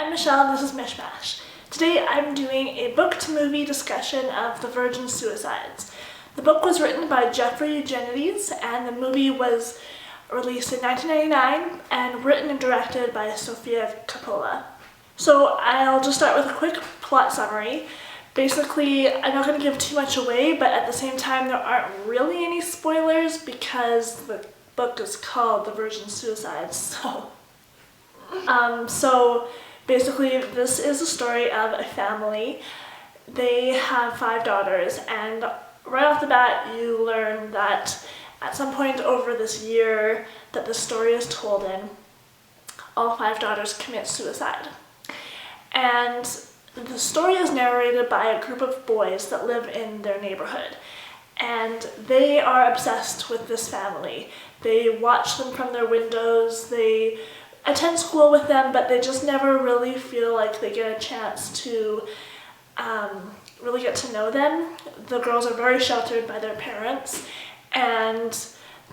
I'm Michelle and this is Mishmash. Today I'm doing a book-to-movie discussion of The Virgin Suicides. The book was written by Jeffrey Eugenides and the movie was released in 1999 and written and directed by Sofia Coppola. So I'll just start with a quick plot summary. Basically, I'm not going to give too much away, but at the same time there aren't really any spoilers because the book is called The Virgin Suicides. So basically this is a story of a family. They have 5 daughters, and right off the bat you learn that at some point over this year that the story is told in, all 5 daughters commit suicide. And the story is narrated by a group of boys that live in their neighborhood, and they are obsessed with this family. They watch them from their windows, they attend school with them, but they just never really feel like they get a chance to really get to know them. The girls are very sheltered by their parents, and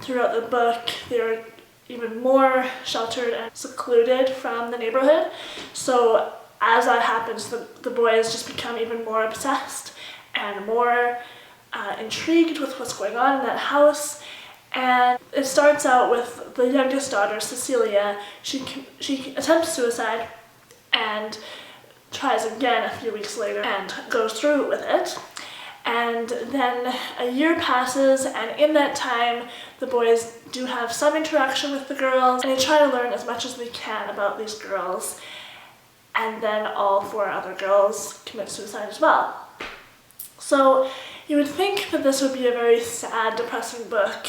throughout the book they're even more sheltered and secluded from the neighborhood. So as that happens, the boys just become even more obsessed and more intrigued with what's going on in that house. And it starts out with the youngest daughter, Cecilia. She attempts suicide and tries again a few weeks later and goes through with it. And then a year passes, and in that time the boys do have some interaction with the girls, and they try to learn as much as they can about these girls. And then all 4 other girls commit suicide as well. So you would think that this would be a very sad, depressing book,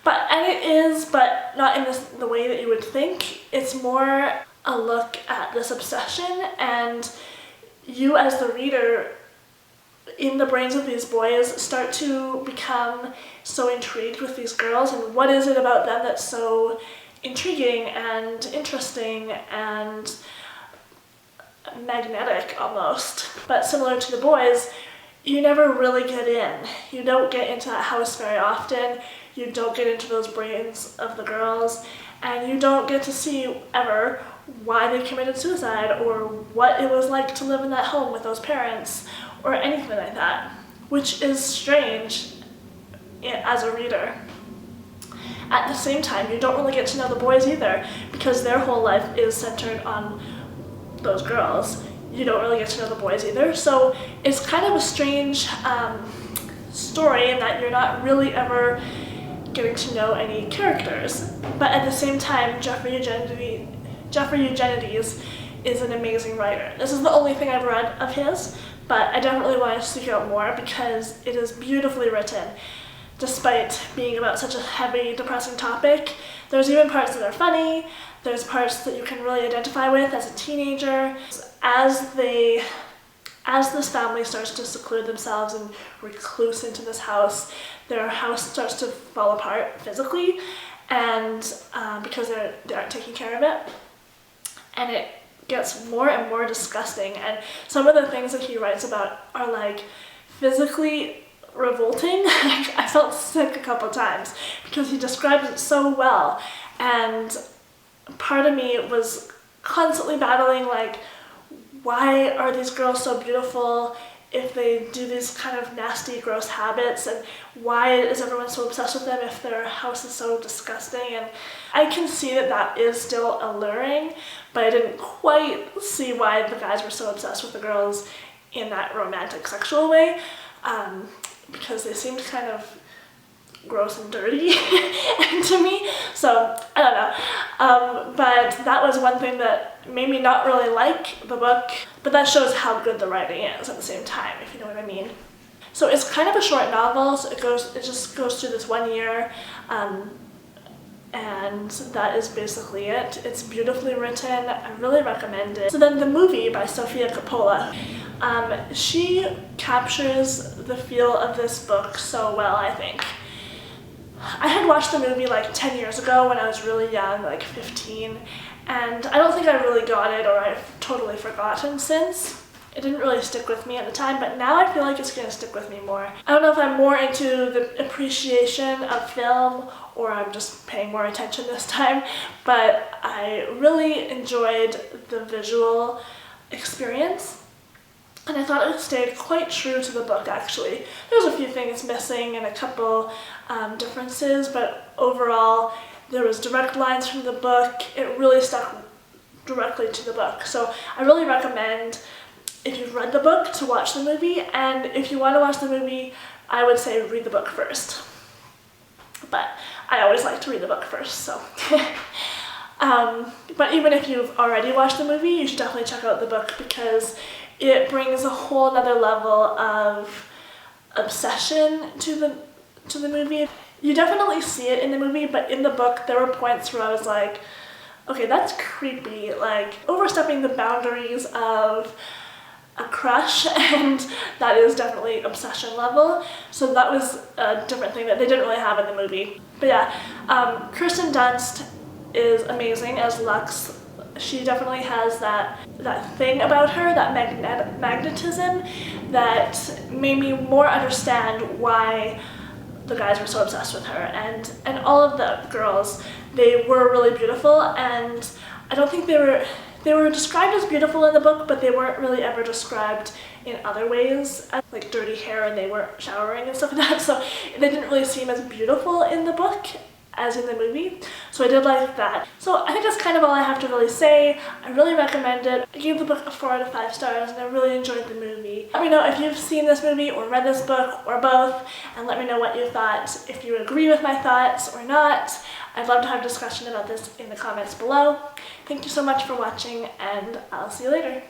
and it is, but not in the way that you would think. It's more a look at this obsession, and you as the reader, in the brains of these boys, start to become so intrigued with these girls, and what is it about them that's so intriguing and interesting and magnetic almost. But similar to the boys, you never really get in. You don't get into that house very often, you don't get into those brains of the girls, and you don't get to see ever why they committed suicide or what it was like to live in that home with those parents or anything like that, which is strange as a reader. At the same time, you don't really get to know the boys either because their whole life is centered on those girls. You don't really get to know the boys either, so it's kind of a strange story in that you're not really ever getting to know any characters. But at the same time, Jeffrey Eugenides is an amazing writer. This is the only thing I've read of his, but I definitely want to seek out more because it is beautifully written. Despite being about such a heavy, depressing topic, there's even parts that are funny, there's parts that you can really identify with as a teenager. As this family starts to seclude themselves and recluse into this house, their house starts to fall apart physically, and because they aren't taking care of it, and it gets more and more disgusting. And some of the things that he writes about are like physically revolting. I felt sick a couple times because he describes it so well, and part of me was constantly battling like, why are these girls so beautiful if they do these kind of nasty, gross habits, and why is everyone so obsessed with them if their house is so disgusting? And I can see that that is still alluring, but I didn't quite see why the guys were so obsessed with the girls in that romantic, sexual way, because they seemed kind of gross and dirty to me, so I don't know. But that was one thing that made me not really like the book, but that shows how good the writing is at the same time, if you know what I mean. So it's kind of a short novel, so it just goes through this 1 year, and that is basically it. It's beautifully written, I really recommend it. So then the movie by Sofia Coppola, she captures the feel of this book so well, I think. I had watched the movie like 10 years ago when I was really young, like 15, and I don't think I really got it, or I've totally forgotten since. it didn't really stick with me at the time, but now I feel like it's going to stick with me more. I don't know if I'm more into the appreciation of film or I'm just paying more attention this time, but I really enjoyed the visual experience. And I thought it stayed quite true to the book, actually. There's a few things missing and a couple differences, but overall there was direct lines from the book. It really stuck directly to the book. So I really recommend, if you've read the book, to watch the movie, and if you want to watch the movie, I would say read the book first. But I always like to read the book first, so. But even if you've already watched the movie, you should definitely check out the book because it brings a whole nother level of obsession to the movie. You definitely see it in the movie, but in the book there were points where I was like, okay, that's creepy, like overstepping the boundaries of a crush, and that is definitely obsession level. So that was a different thing that they didn't really have in the movie. But yeah, Kirsten Dunst is amazing as Lux. She definitely has that thing about her, that magnetism that made me more understand why the guys were so obsessed with her, and all of the girls, they were really beautiful, and I don't think they were described as beautiful in the book, but they weren't really ever described in other ways, as like dirty hair and they weren't showering and stuff like that, so they didn't really seem as beautiful in the book as in the movie, so I did like that. So I think that's kind of all I have to really say. I really recommend it. I gave the book a 4 out of 5 stars and I really enjoyed the movie. Let me know if you've seen this movie or read this book or both, and let me know what you thought, if you agree with my thoughts or not. I'd love to have a discussion about this in the comments below. Thank you so much for watching, and I'll see you later.